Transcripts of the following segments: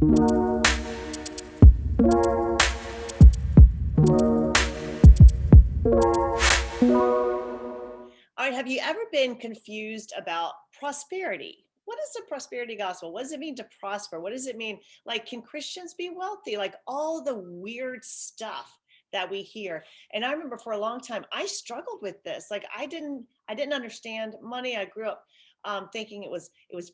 All right, have you ever been confused about prosperity? What is the prosperity gospel? What does it mean to prosper? What does it mean? Like, can Christians be wealthy? Like all the weird stuff that we hear. And I remember for a long time, I struggled with this. Like I didn't understand money. I grew up thinking it was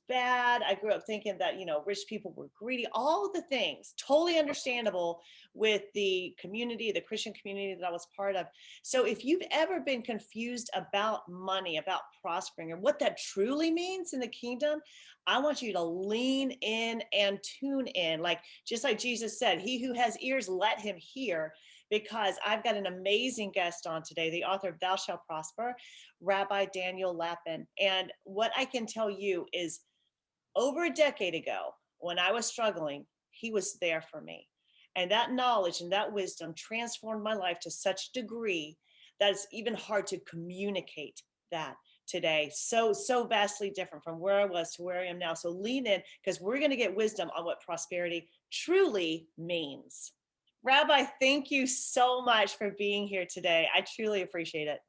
bad. I grew up thinking that rich people were greedy. All the things totally understandable with the community, the Christian community that I was part of. So if you've ever been confused about money, about prospering, or what that truly means in the kingdom, I want you to lean in and tune in. Like just like Jesus said, he who has ears, let him hear, because I've got an amazing guest on today, the author of Thou Shalt Prosper, Rabbi Daniel Lapin. And what I can tell you is over a decade ago, when I was struggling, he was there for me. And that knowledge and that wisdom transformed my life to such a degree that it's even hard to communicate that today. So vastly different from where I was to where I am now. So lean in, because we're going to get wisdom on what prosperity truly means. Rabbi, thank you so much for being here today. I truly appreciate it.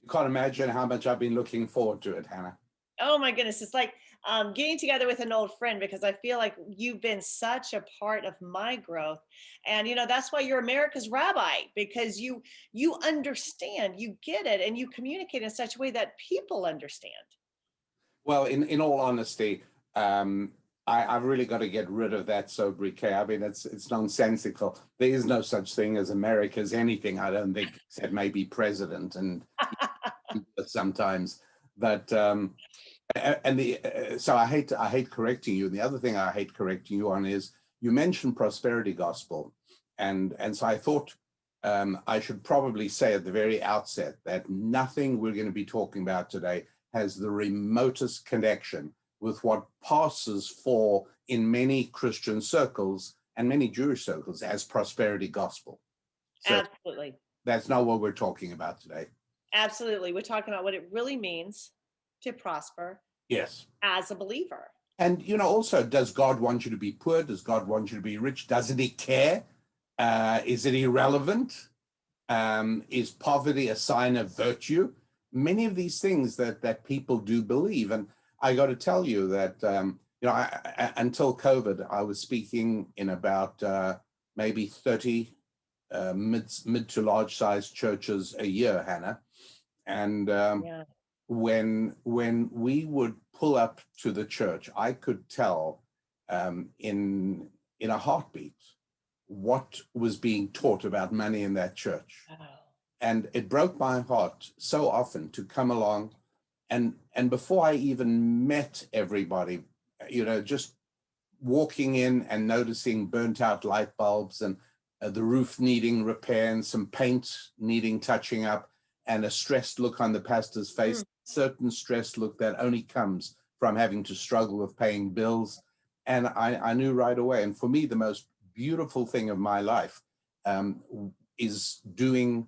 You can't imagine how much I've been looking forward to it, Hannah. Oh my goodness, it's like getting together with an old friend, because I feel like you've been such a part of my growth. And that's why you're America's rabbi, because you understand, you get it, and you communicate in such a way that people understand. Well, in all honesty, I've really got to get rid of that sobriquet. I mean, it's nonsensical. There is no such thing as America's anything, I don't think, except maybe president and sometimes. But so I hate correcting you. And the other thing I hate correcting you on is you mentioned prosperity gospel, and so I thought I should probably say at the very outset that nothing we're going to be talking about today has the remotest connection with what passes for in many Christian circles and many Jewish circles as prosperity gospel. So Absolutely. that's not what we're talking about today. Absolutely. We're talking about what it really means to prosper. Yes. As a believer. And, also, does God want you to be poor? Does God want you to be rich? Doesn't he care? Is it irrelevant? Is poverty a sign of virtue? Many of these things that people do believe. And I got to tell you that, until COVID, I was speaking in about maybe 30 mid to large sized churches a year, Hannah. And Yeah. when we would pull up to the church, I could tell in a heartbeat what was being taught about money in that church. Oh. And it broke my heart so often to come along and before I even met everybody, just walking in and noticing burnt out light bulbs and the roof needing repair and some paint needing touching up and a stressed look on the pastor's face, certain stressed look that only comes from having to struggle with paying bills. And I knew right away. And for me, the most beautiful thing of my life is doing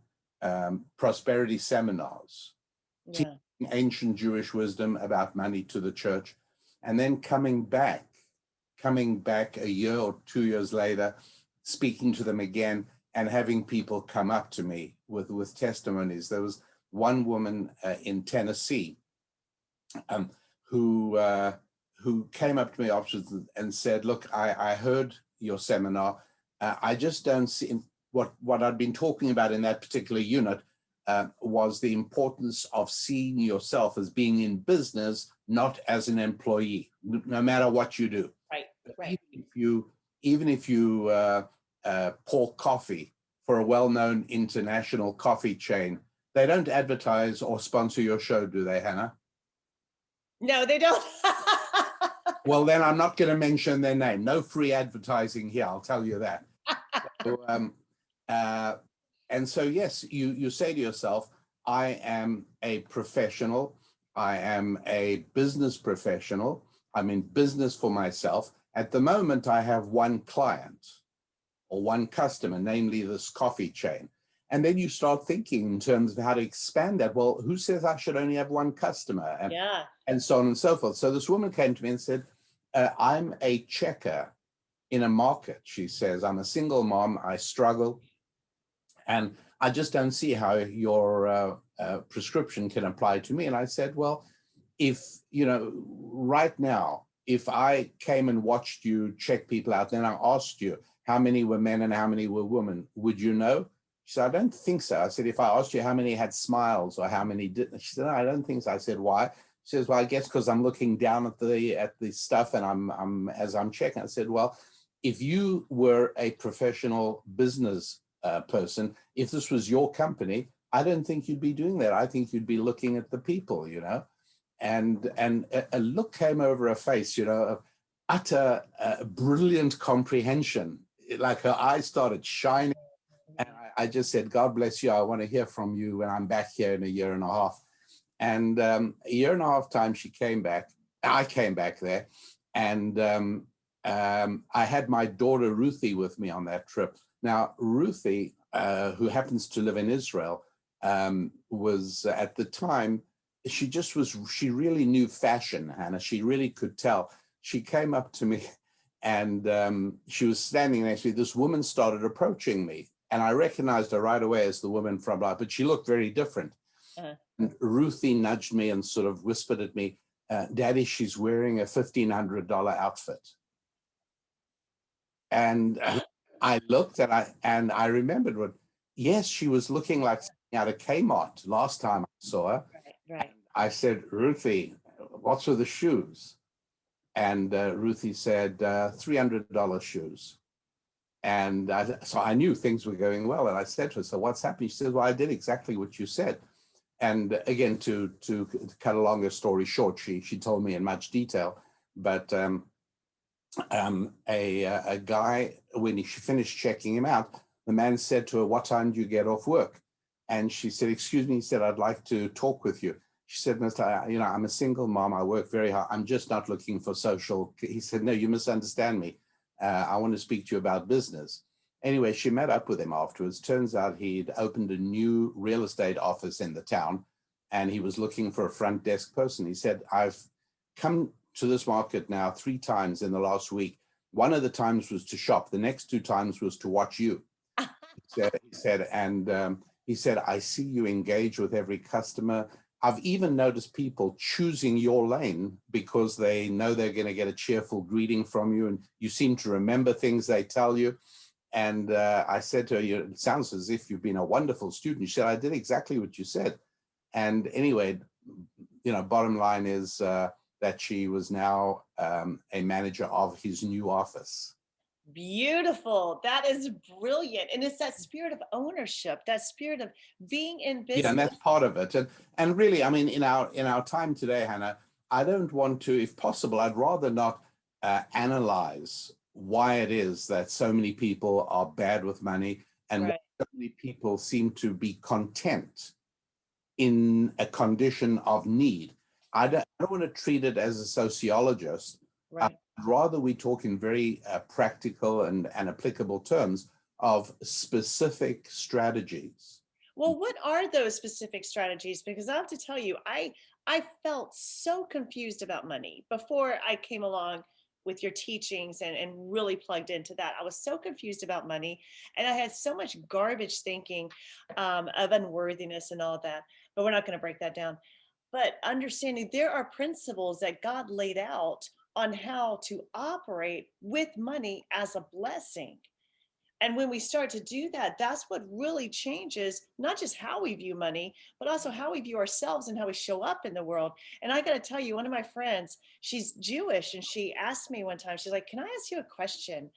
prosperity seminars, teaching ancient Jewish wisdom about money to the church, and then coming back a year or 2 years later, speaking to them again and having people come up to me with testimonies. There was one woman in Tennessee who came up to me afterwards and said, "Look, I heard your seminar. I just don't see what I'd been talking about in that particular unit was the importance of seeing yourself as being in business, not as an employee, no matter what you do. Right. Even if you pour coffee for a well-known international coffee chain, they don't advertise or sponsor your show, do they, Hannah? No, they don't. Well, then I'm not going to mention their name. No free advertising here, I'll tell you that. And so, yes, you say to yourself, I am a professional. I am a business professional. I'm in business for myself. At the moment, I have one client or one customer, namely this coffee chain. And then you start thinking in terms of how to expand that. Well, who says I should only have one customer? And so on and so forth. So this woman came to me and said, I'm a checker in a market. She says, I'm a single mom, I struggle, and I just don't see how your prescription can apply to me. And I said, well, if, right now, if I came and watched you check people out, then I asked you how many were men and how many were women, would you know? She said, I don't think so. I said, if I asked you how many had smiles or how many didn't, she said, no, I don't think so. I said, why? She says, well, I guess because I'm looking down at the stuff and I'm checking. I said, well, if you were a professional business person, if this was your company, I don't think you'd be doing that. I think you'd be looking at the people, and a look came over her face, of utter brilliant comprehension. Like her eyes started shining. And I just said, God bless you. I want to hear from you when I'm back here in a year and a half. And a year and a half time, she came back. I came back there. And I had my daughter Ruthie with me on that trip. Now, Ruthie, who happens to live in Israel, was at the time, she really knew fashion, Hannah. She really could tell. She came up to me and she was standing next to me. This woman started approaching me. And I recognized her right away as the woman from life, but she looked very different. And Ruthie nudged me and sort of whispered at me, Daddy, she's wearing a $1,500 outfit. And I looked and I remembered yes, she was looking like out of Kmart last time I saw her. Right. I said, Ruthie, what's with the shoes? And Ruthie said, $300 shoes. And so I knew things were going well. And I said to her, so what's happening? She said, well, I did exactly what you said. And again, to cut a longer story short, she told me in much detail. But a guy, when she finished checking him out, the man said to her, what time do you get off work? And she said, excuse me, he said, I'd like to talk with you. She said, Mr. I'm a single mom. I work very hard. I'm just not looking for social. He said, no, you misunderstand me. I want to speak to you about business. Anyway, she met up with him afterwards. Turns out he'd opened a new real estate office in the town and he was looking for a front desk person. He said, I've come to this market now 3 times in the last week. One of the times was to shop. The next 2 times was to watch you. He said, I see you engage with every customer. I've even noticed people choosing your lane because they know they're going to get a cheerful greeting from you, and you seem to remember things they tell you. And I said to her, it sounds as if you've been a wonderful student. She said, I did exactly what you said. And anyway, bottom line is that she was now a manager of his new office. Beautiful. That is brilliant. And it's that spirit of ownership, that spirit of being in business. Yeah, and that's part of it. And really, I mean, in our time today, Hannah, I don't want to, if possible, I'd rather not analyze why it is that so many people are bad with money and why so many people seem to be content in a condition of need. I don't want to treat it as a sociologist. Right. I'd rather we talk in very practical and applicable terms of specific strategies. Well, what are those specific strategies? Because I have to tell you, I felt so confused about money before I came along with your teachings and really plugged into that. I was so confused about money, and I had so much garbage thinking of unworthiness and all that. But we're not going to break that down. But understanding there are principles that God laid out on how to operate with money as a blessing. And when we start to do that, that's what really changes not just how we view money, but also how we view ourselves and how we show up in the world. And I got to tell you, one of my friends, she's Jewish, and she asked me one time, she's like, can I ask you a question?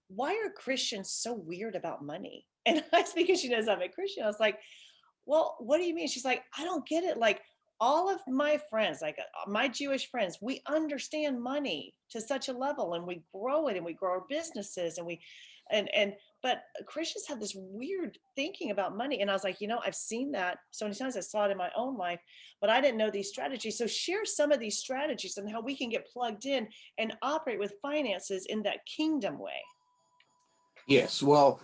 Why are Christians so weird about money? And I, because she knows I'm a Christian, I was like, well, what do you mean? She's like, I don't get it. Like, all of my friends, like my Jewish friends, we understand money to such a level, and we grow it, and we grow our businesses, and but Christians have this weird thinking about money. And I was like, I've seen that so many times. I saw it in my own life, but I didn't know these strategies. So share some of these strategies and how we can get plugged in and operate with finances in that kingdom way. Yes, well,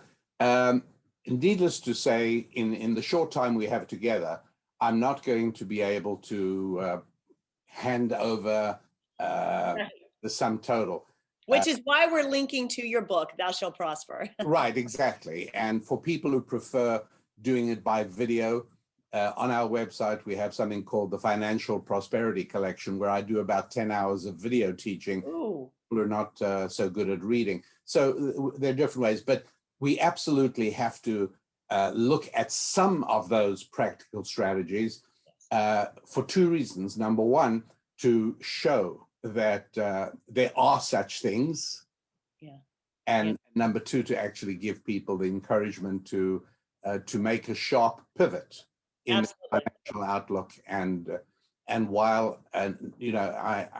needless to say, in the short time we have together, I'm not going to be able to hand over the sum total. Which is why we're linking to your book, Thou Shalt Prosper. Right, exactly. And for people who prefer doing it by video, on our website, we have something called the Financial Prosperity Collection, where I do about 10 hours of video teaching. Ooh. People are not so good at reading. So there are different ways, but we absolutely have to look at some of those practical strategies for two reasons. Number one, to show that there are such things. Yeah. And number two, to actually give people the encouragement to make a sharp pivot in the financial outlook. And while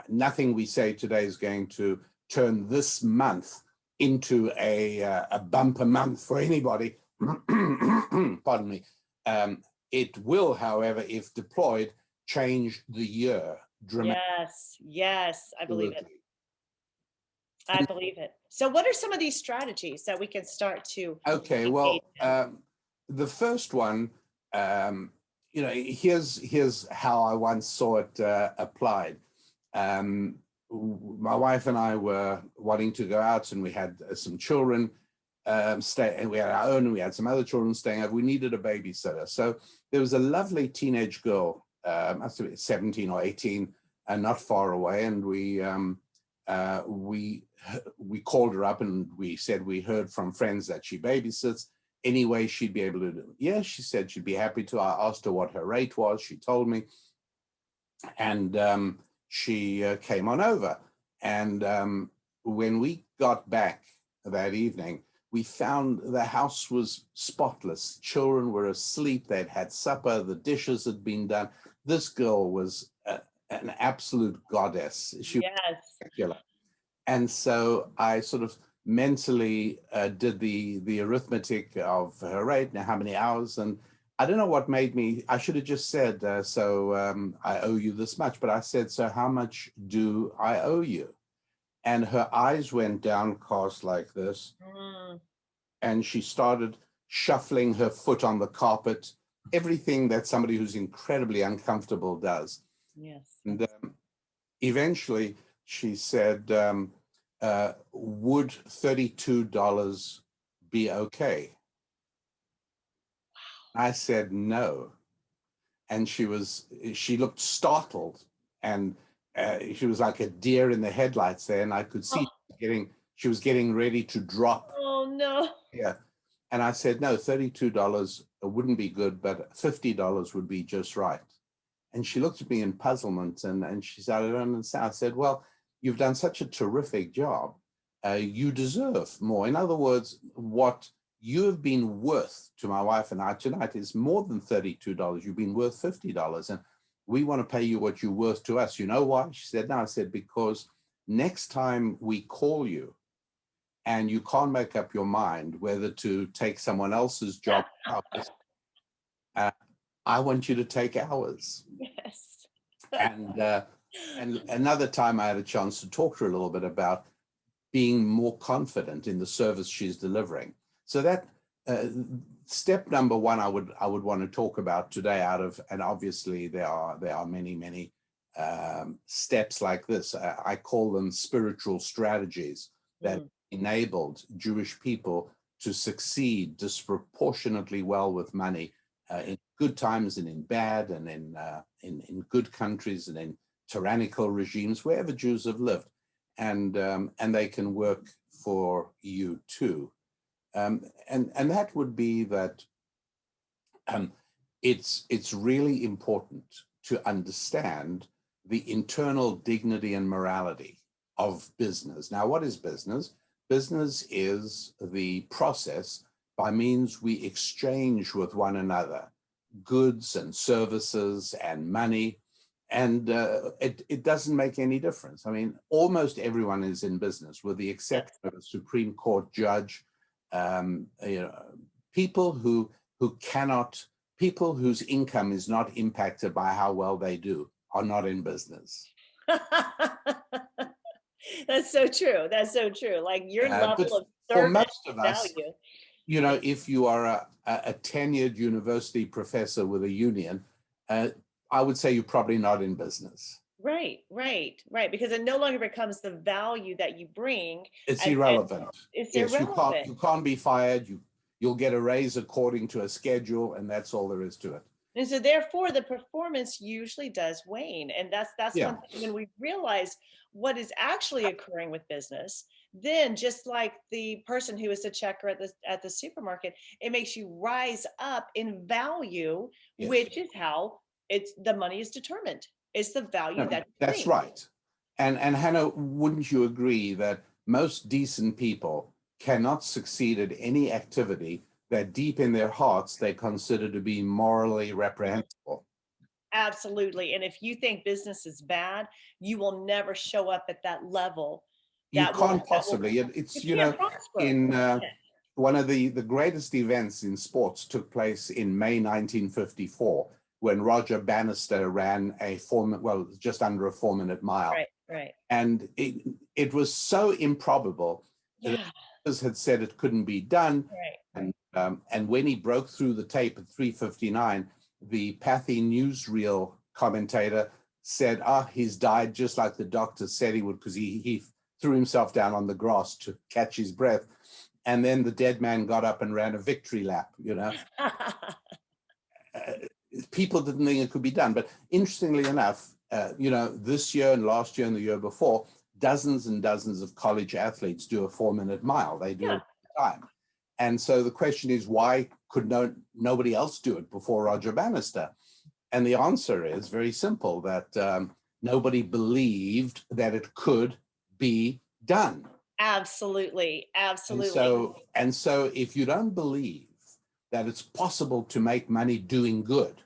nothing we say today is going to turn this month into a bumper month for anybody, pardon me. It will, however, if deployed, change the year dramatically. Yes, I believe it. I believe it. So what are some of these strategies that we can start to? Okay, well, the first one, here's how I once saw it applied. My wife and I were wanting to go out, and we had some children stay, and we had our own, and we had some other children staying over. We needed a babysitter. So there was a lovely teenage girl, must have been 17 or 18, and not far away, and we called her up and we said we heard from friends that she babysits. Anyway, she'd be able to do it. Yes, she said she'd be happy to. I asked her what her rate was. She told me, and she came on over. And when we got back that evening, we found the house was spotless. Children were asleep. They'd had supper. The dishes had been done. This girl was an absolute goddess. She was spectacular. And so I sort of mentally did the arithmetic of her rate, now how many hours, and I don't know what made me, I should have just said, I owe you this much, but I said, so how much do I owe you? And her eyes went downcast like this, and she started shuffling her foot on the carpet, everything that somebody who's incredibly uncomfortable does. Yes. And eventually she said, would $32 be okay? I said no. And she looked startled, and she was like a deer in the headlights there, and I could see she was getting ready to drop. Oh no. Yeah. And I said, no, $32 wouldn't be good, but $50 would be just right. And she looked at me in puzzlement, and she said, I don't understand. I said, well, you've done such a terrific job. You deserve more. In other words, what you have been worth to my wife and I tonight is more than $32. You've been worth $50. And we want to pay you what you're worth to us. You know why? She said, no. I said, because next time we call you and you can't make up your mind whether to take someone else's job, I want you to take ours. Yes. And another time I had a chance to talk to her a little bit about being more confident in the service she's delivering. So that step number one, I would want to talk about today and obviously there are many steps like this. I call them spiritual strategies that enabled Jewish people to succeed disproportionately well with money in good times and in bad, and in good countries and in tyrannical regimes, wherever Jews have lived, and they can work for you too. And that would be that it's really important to understand the internal dignity and morality of business. Now, what is business? Business is the process by means we exchange with one another goods and services and money. And it doesn't make any difference. I mean, almost everyone is in business, with the exception of a Supreme Court judge. People whose income is not impacted by how well they do are not in business. That's so true. That's so true. Like your level of service, for most of us, value. If you are a tenured university professor with a union, I would say you're probably not in business. Right. Because it no longer becomes the value that you bring, It's and irrelevant. it's Yes, irrelevant. you can't be fired. You'll get a raise according to a schedule, and that's all there is to it. And so therefore the performance usually does wane. And that's Yeah. one thing when we realize what is actually occurring with business, then just like the person who is the checker at the supermarket, it makes you rise up in value, Yes. which is how it's the money is determined. It's the value No, that you that's bring. right. And Hannah, wouldn't you agree that most decent people cannot succeed at any activity that deep in their hearts they consider to be morally reprehensible? Absolutely. And if you think business is bad, you will never show up at that level You can't that will possibly. you It's, can't prosper. in Yeah. one of the greatest events in sports took place in May 1954 when Roger Bannister ran just under a 4-minute mile. Right. And it was so improbable that Yeah. others had said it couldn't be done. Right. And when he broke through the tape at 3:59, the Pathy newsreel commentator said, he's died just like the doctor said he would, because he threw himself down on the grass to catch his breath. And then the dead man got up and ran a victory lap, People didn't think it could be done. But interestingly enough, this year and last year and the year before, dozens and dozens of college athletes do a 4-minute mile. They do Yeah. it all the time. And so the question is, why could nobody else do it before Roger Bannister? And the answer is very simple, that nobody believed that it could be done. Absolutely. And so if you don't believe that it's possible to make money doing good,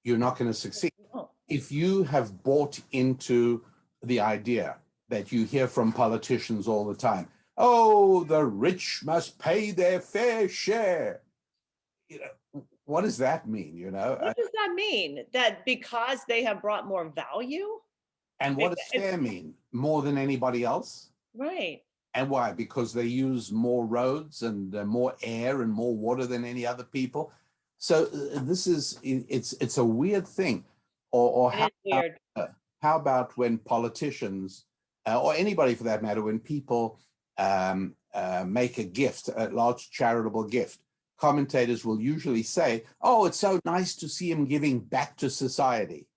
you're not going to succeed. Oh, If you have bought into the idea that you hear from politicians all the time, oh, the rich must pay their fair share. What does that mean, what does that mean? That because they have brought more value? And what does fair mean? More than anybody else? Right. And why? Because they use more roads and more air and more water than any other people. So it's a weird thing. Or It is weird. how about when politicians, or anybody for that matter, when people make a gift, a large charitable gift, commentators will usually say, oh, it's so nice to see him giving back to society.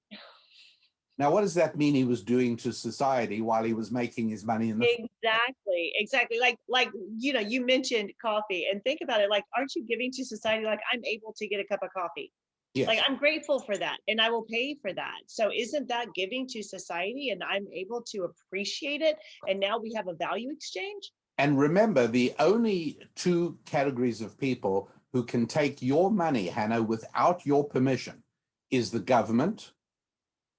Now, what does that mean he was doing to society while he was making his money in the Exactly. Like you mentioned coffee, and think about it. Like, aren't you giving to society? Like, I'm able to get a cup of coffee. Like, Yes. I'm grateful for that, and I will pay for that. So isn't that giving to society? And I'm able to appreciate it. And now we have a value exchange. And remember, the only two categories of people who can take your money, Hannah, without your permission is the government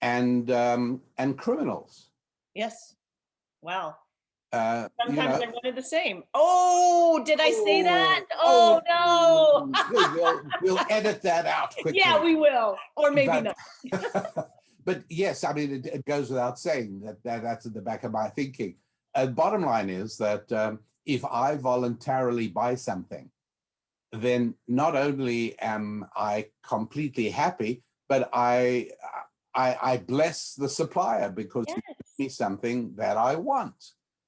and criminals. Yes. Wow. Uh, you Sometimes know, they're one and the same. Oh, did I say that? oh, Oh we'll no. edit that out quickly. Yeah, we will. Or maybe But, not. but yes, I mean, it goes without saying that's at the back of my thinking. Bottom line is that if I voluntarily buy something, then not only am I completely happy, but I bless the supplier because he Yes, gives me something that I want.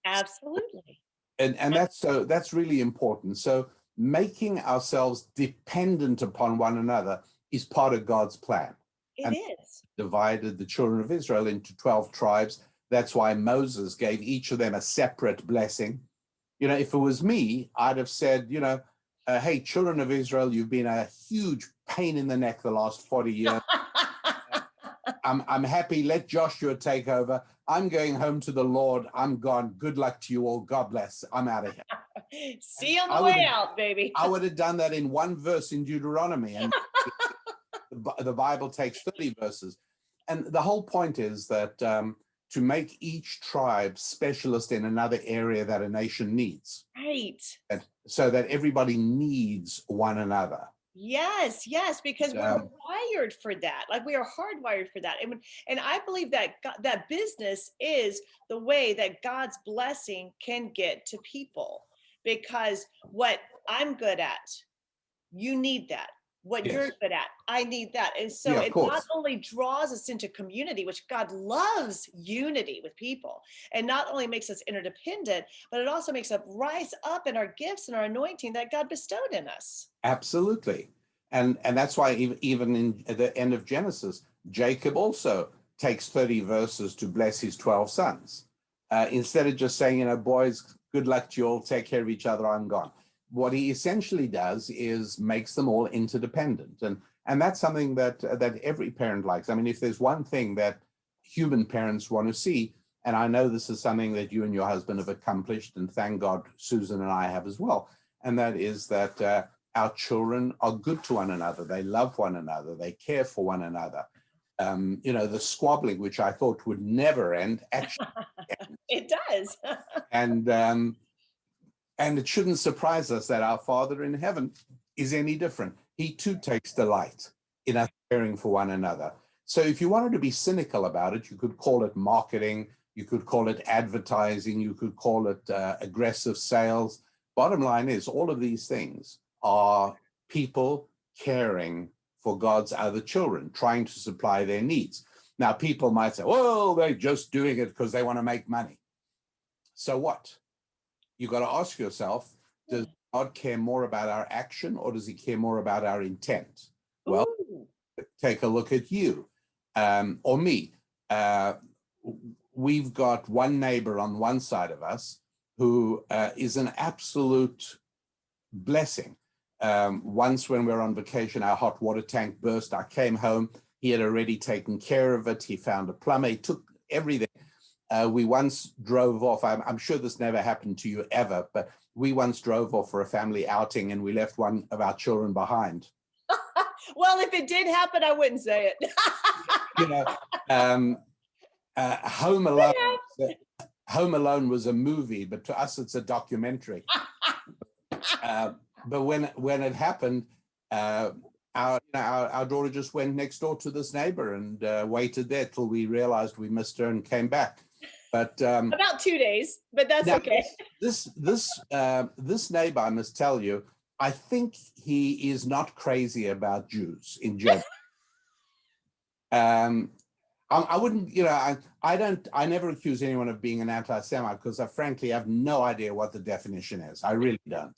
absolutely. And that's really important. So making ourselves dependent upon one another is part of God's plan. It And is. divided the children of Israel into 12 tribes. That's why Moses gave each of them a separate blessing. If it was me, I'd have said, hey, children of Israel, you've been a huge pain in the neck the last 40 years. I'm happy. Let Joshua take over. I'm going home to the Lord. I'm gone. Good luck to you all. God bless. I'm out of here. See you on the way out, baby. I would have done that in one verse in Deuteronomy, and the Bible takes 30 verses. And the whole point is that to make each tribe specialist in another area that a nation needs. Right. So that everybody needs one another. Yes, because we're wired for that. Like, we are hardwired for that. And I believe that that business is the way that God's blessing can get to people, because what I'm good at, you need that. what you're Yes. good at. I need that. And so Yeah, of it not course. only draws us into community, which God loves unity with people, and not only makes us interdependent, but it also makes us rise up in our gifts and our anointing that God bestowed in us. Absolutely. And that's why even in at the end of Genesis, Jacob also takes 30 verses to bless his 12 sons. Instead of just saying, boys, good luck to you all, take care of each other, I'm gone. What he essentially does is makes them all interdependent. And that's something that every parent likes. I mean, if there's one thing that human parents want to see, and I know this is something that you and your husband have accomplished, and thank God Susan and I have as well, and that is that our children are good to one another. They love one another. They care for one another. The squabbling, which I thought would never end, actually ends. It does. And it shouldn't surprise us that our Father in heaven is any different. He too takes delight in us caring for one another. So if you wanted to be cynical about it, you could call it marketing, you could call it advertising, you could call it aggressive sales. Bottom line is, all of these things are people caring for God's other children, trying to supply their needs. Now, people might say, well, they're just doing it because they want to make money. So what? You got to ask yourself, does God care more about our action, or does he care more about our intent? Well, Ooh. take a look at you or me. We've got one neighbor on one side of us who is an absolute blessing. Once when we were on vacation, our hot water tank burst. I came home. He had already taken care of it. He found a plumber. He took everything. We once drove off. I'm sure this never happened to you ever, but we once drove off for a family outing and we left one of our children behind. Well, if it did happen, I wouldn't say it. Home Alone. Home Alone was a movie, but to us it's a documentary. But when it happened, our daughter just went next door to this neighbor and waited there till we realized we missed her and came back. But about 2 days, but that's okay. This neighbor, I must tell you, I think he is not crazy about Jews in general. I wouldn't, I never accuse anyone of being an anti-Semite because I frankly have no idea what the definition is. I really don't.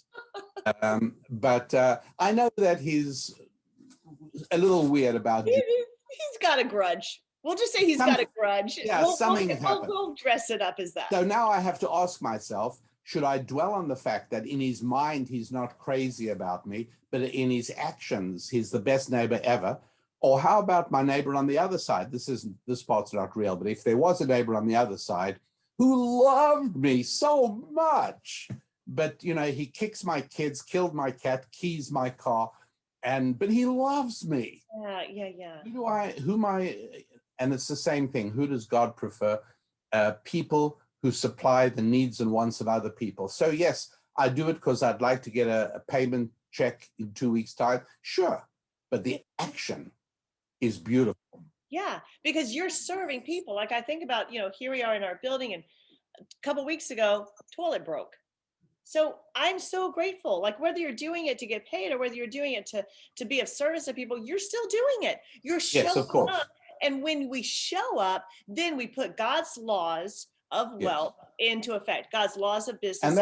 But I know that he's a little weird about Jews. He's got a grudge. We'll just say he's got a grudge. Yeah, something happened. We'll dress it up as that. So now I have to ask myself, should I dwell on the fact that in his mind, he's not crazy about me, but in his actions, he's the best neighbor ever? Or how about my neighbor on the other side? This part's not real, but if there was a neighbor on the other side who loved me so much, but he kicks my kids, killed my cat, keys my car, but he loves me. Yeah. And it's the same thing. Who does God prefer? People who supply the needs and wants of other people. So yes, I do it because I'd like to get a payment check in 2 weeks' time. Sure, but the action is beautiful. Yeah, because you're serving people. Like I think about, here we are in our building, and a couple of weeks ago, toilet broke. So I'm so grateful. Like whether you're doing it to get paid or whether you're doing it to be of service to people, you're still doing it. You're showing Yes, of course. up. And when we show up, then we put God's laws of wealth into effect, God's laws of business. And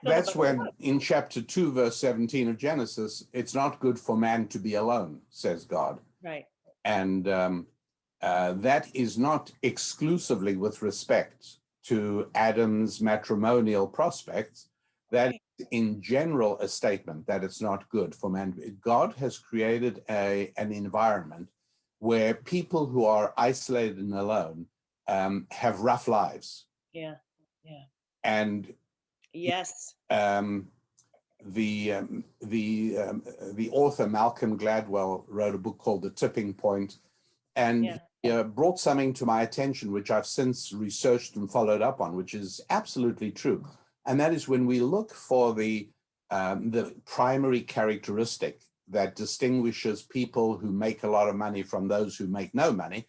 that's when in chapter 2, verse 17 of Genesis, it's not good for man to be alone, says God. Right. And that is not exclusively with respect to Adam's matrimonial prospects. That is in general a statement that it's not good for man. God has created an environment where people who are isolated and alone have rough lives. Yeah. And yes, the author Malcolm Gladwell wrote a book called The Tipping Point, and he brought something to my attention, which I've since researched and followed up on, which is absolutely true. And that is when we look for the primary characteristic that distinguishes people who make a lot of money from those who make no money,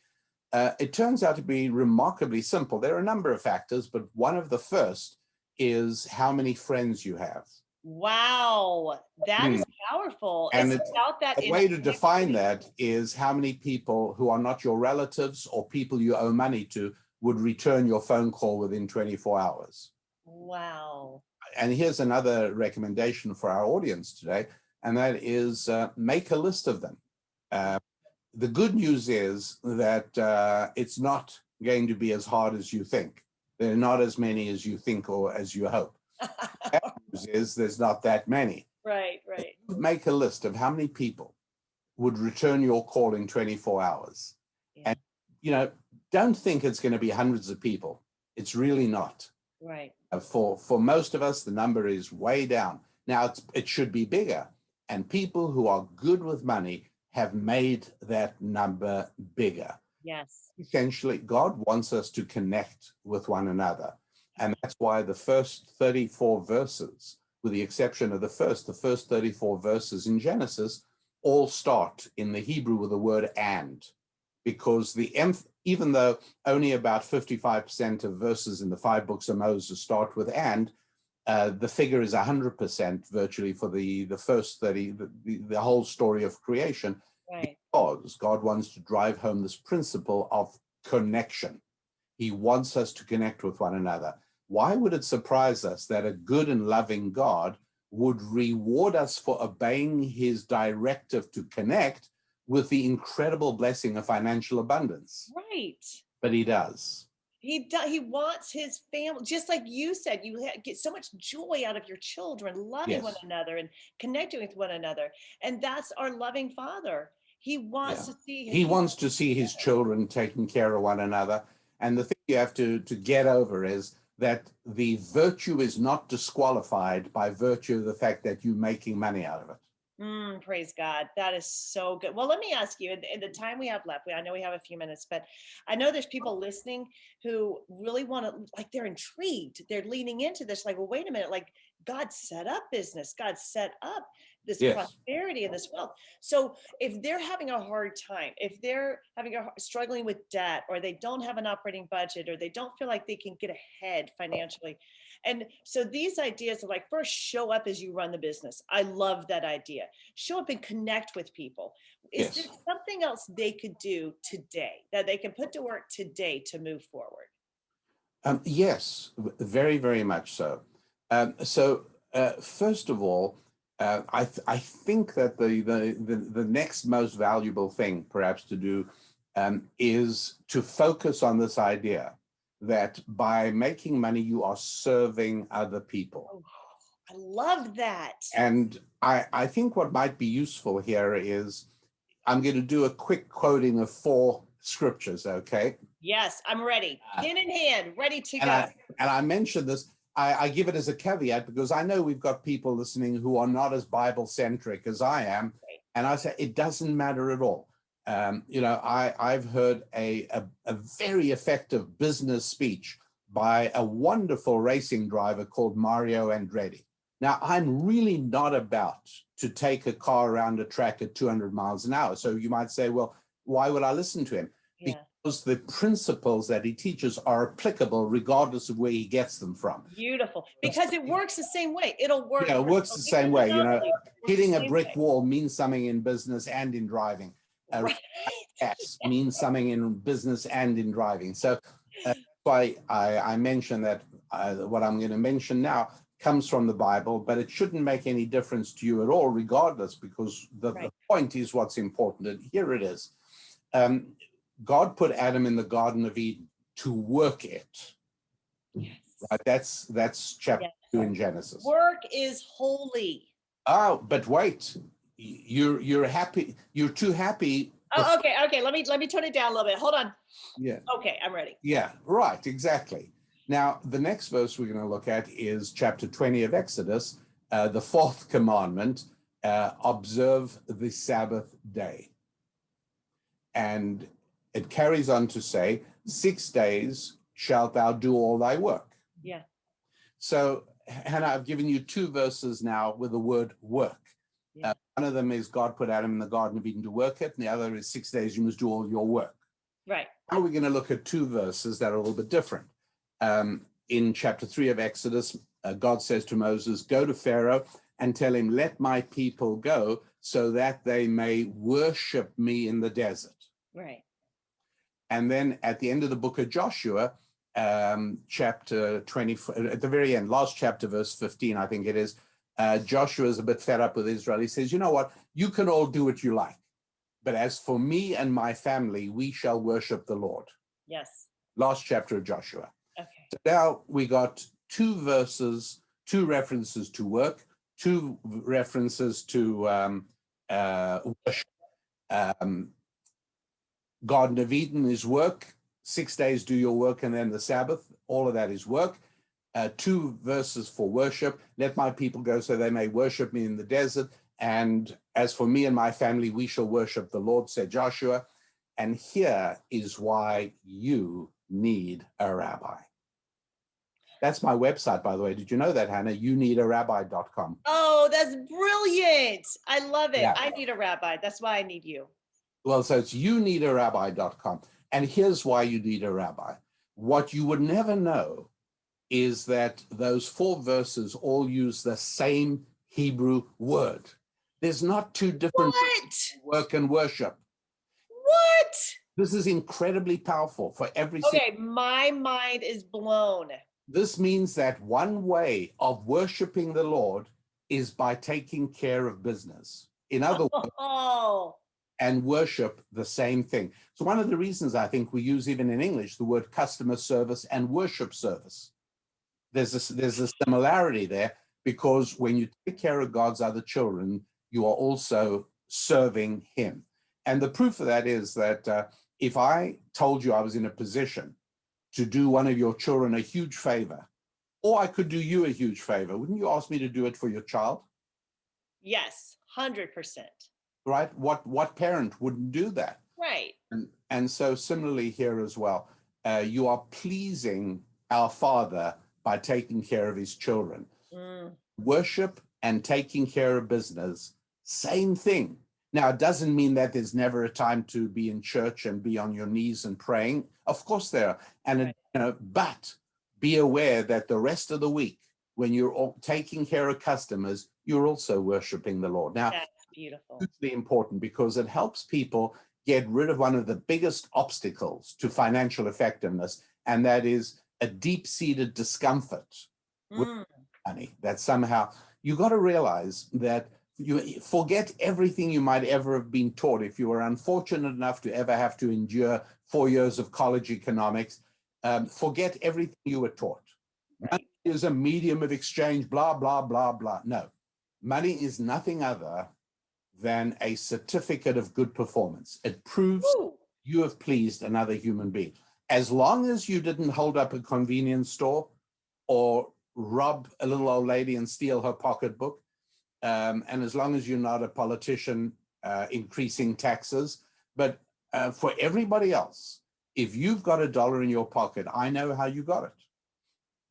it turns out to be remarkably simple. There are a number of factors, but one of the first is how many friends you have. Wow, that is powerful. And It's about that a way to define interconnectivity. that is how many people who are not your relatives or people you owe money to would return your phone call within 24 hours. Wow. And here's another recommendation for our audience today, and that is make a list of them. The good news is that it's not going to be as hard as you think. There are not as many as you think or as you hope. The bad news is there's not that many. Right, right. Make a list of how many people would return your call in 24 hours. Yeah. And, don't think it's going to be hundreds of people. It's really not. Right. For most of us, the number is way down. Now, it should be bigger. And people who are good with money have made that number bigger. Yes. Essentially, God wants us to connect with one another. And that's why the first 34 verses, with the exception of the first 34 verses in Genesis, all start in the Hebrew with the word and. Because even though only about 55% of verses in the 5 books of Moses start with and, the figure is 100% virtually for the first 30, the whole story of creation. Right. Because God wants to drive home this principle of connection. He wants us to connect with one another. Why would it surprise us that a good and loving God would reward us for obeying his directive to connect with the incredible blessing of financial abundance? Right. But he does. He wants his family, just like you said, you get so much joy out of your children, loving one Yes. another and connecting with one another. And that's our loving Father. He wants Yeah. to see He wants to see his children taking care of one another. And the thing you have to get over is that the virtue is not disqualified by virtue of the fact that you're making money out of it. Praise God. That is so good. Well, let me ask you, in the time we have left, I know we have a few minutes, but I know there's people listening who really want to, like, they're intrigued. They're leaning into this, like, well, wait a minute, like, God set up business. God set up this Yes. prosperity and this wealth. So if they're having a hard time, if they're struggling with debt, or they don't have an operating budget, or they don't feel like they can get ahead financially. And so these ideas of, like, first show up as you run the business. I love that idea. Show up and connect with people. Is there Yes. something else they could do today that they can put to work today to move forward? Yes, very, very much so. First of all, I think that the next most valuable thing, perhaps, to do is to focus on this idea that by making money, you are serving other people. Oh, I love that. And I think what might be useful here is I'm going to do a quick quoting of 4 scriptures, okay? Yes, I'm ready. Pen in hand, ready to And go. I mentioned this, I give it as a caveat because I know we've got people listening who are not as Bible-centric as I am. Right. And I say, it doesn't matter at all. I've heard a very effective business speech by a wonderful racing driver called Mario Andretti. Now, I'm really not about to take a car around a track at 200 miles an hour. So you might say, well, why would I listen to him? Yeah. Because the principles that he teaches are applicable regardless of where he gets them from. Beautiful. Because it works the same way. It'll work. Yeah, it works the same way. Hitting a brick way. wall means something in business and in driving. Right. Yes, means something in business and in driving. So that's why I mentioned that what I'm going to mention now comes from the Bible, but it shouldn't make any difference to you at all, regardless, because the point is what's important. And here it is. God put Adam in the Garden of Eden to work it. Yes. Right? That's chapter 2 in Genesis. Work is holy. Oh, but wait, you're happy. You're too happy. Oh, okay. Let me tone it down a little bit. Hold on. Yeah. Okay, I'm ready. Yeah, right, exactly. Now, the next verse we're going to look at is chapter 20 of Exodus, the 4th commandment, observe the Sabbath day. And it carries on to say, 6 days shalt thou do all thy work. Yeah. So, Hannah, I've given you 2 verses now with the word work. Yeah. One of them is God put Adam in the Garden of Eden to work it, and the other is 6 days you must do all your work. Right. Now we're going to look at 2 verses that are a little bit different. In chapter 3 of Exodus, God says to Moses, go to Pharaoh and tell him, let my people go so that they may worship me in the desert. Right. And then at the end of the book of Joshua, chapter 20, at the very end, last chapter, verse 15, I think it is, Joshua is a bit fed up with Israel. He says, you know what? You can all do what you like. But as for me and my family, we shall worship the Lord. Yes. Last chapter of Joshua. Okay. So now we got two verses, two references to work, two references to worship. Garden of Eden is work. 6 days do your work, and then the Sabbath. All of that is work. Two verses for worship. Let my people go so they may worship me in the desert. And as for me and my family, we shall worship the Lord, said Joshua. And here is why you need a rabbi. That's my website, by the way. Did you know that, Hannah? YouNeedARabbi.com. Oh, that's brilliant. I love it. Yeah. I need a rabbi. That's why I need you. Well, so it's YouNeedARabbi.com. And here's why you need a rabbi. What you would never know is that those 4 verses all use the same Hebrew word. There's not two different work and worship. What? This is incredibly powerful for every Okay, my mind is blown. This means that one way of worshiping the Lord is by taking care of business. In other words, and worship the same thing. So one of the reasons I think we use even in English the word customer service and worship service. There's a similarity there, because when you take care of God's other children, you are also serving him. And the proof of that is that if I told you I was in a position to do one of your children a huge favor, or I could do you a huge favor, wouldn't you ask me to do it for your child? Yes, 100%. Right? What parent wouldn't do that? Right. And so similarly here as well, you are pleasing our Father by taking care of his children. Worship and taking care of business, same thing. Now, it doesn't mean that there's never a time to be in church and be on your knees and praying. Of course there are. And but be aware that the rest of the week, when you're all taking care of customers, you're also worshiping the Lord. Now, that's beautiful. Hugely important, because it helps people get rid of one of the biggest obstacles to financial effectiveness, and that is a deep-seated discomfort with money. That somehow you got to realize that you forget everything you might ever have been taught. If you were unfortunate enough to ever have to endure 4 years of college economics, forget everything you were taught. Money is a medium of exchange, blah, blah, blah, blah. No, money is nothing other than a certificate of good performance. It proves you have pleased another human being. As long as you didn't hold up a convenience store or rob a little old lady and steal her pocketbook, and as long as you're not a politician increasing taxes, but for everybody else, if you've got $1 in your pocket, I know how you got it.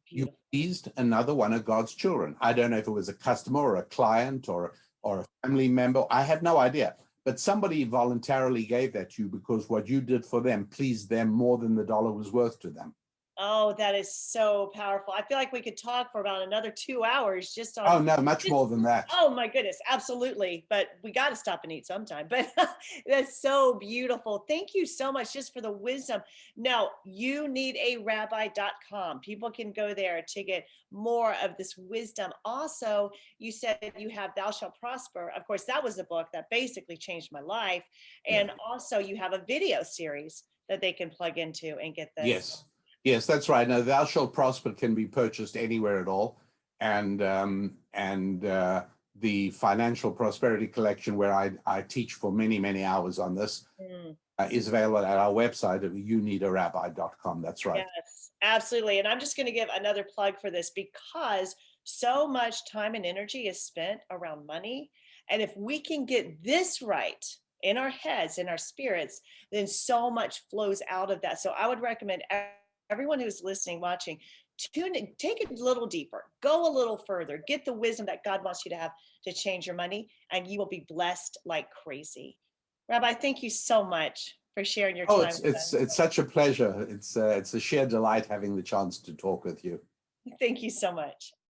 You pleased another one of God's children. I don't know if it was a customer or a client or a family member. I have no idea. But somebody voluntarily gave that to you because what you did for them pleased them more than the dollar was worth to them. Oh, that is so powerful. I feel like we could talk for about another 2 hours just on. Oh, no, much more than that. Oh, my goodness. Absolutely. But we got to stop and eat sometime. But that's so beautiful. Thank you so much just for the wisdom. Now, YouNeedARabbi.com. People can go there to get more of this wisdom. Also, you said you have Thou Shalt Prosper. Of course, that was a book that basically changed my life. And also, you have a video series that they can plug into and get this. Yes, that's right. Now, Thou Shalt Prosper can be purchased anywhere at all. And the Financial Prosperity Collection, where I teach for many, many hours on this, is available at our website at youneedarabbi.com. That's right. Yes, absolutely. And I'm just going to give another plug for this, because so much time and energy is spent around money. And if we can get this right in our heads, in our spirits, then so much flows out of that. So I would recommend everyone who's listening, watching, tune in, take it a little deeper, go a little further, get the wisdom that God wants you to have to change your money, and you will be blessed like crazy. Rabbi, thank you so much for sharing your time. It's such a pleasure. It's a sheer delight having the chance to talk with you. Thank you so much.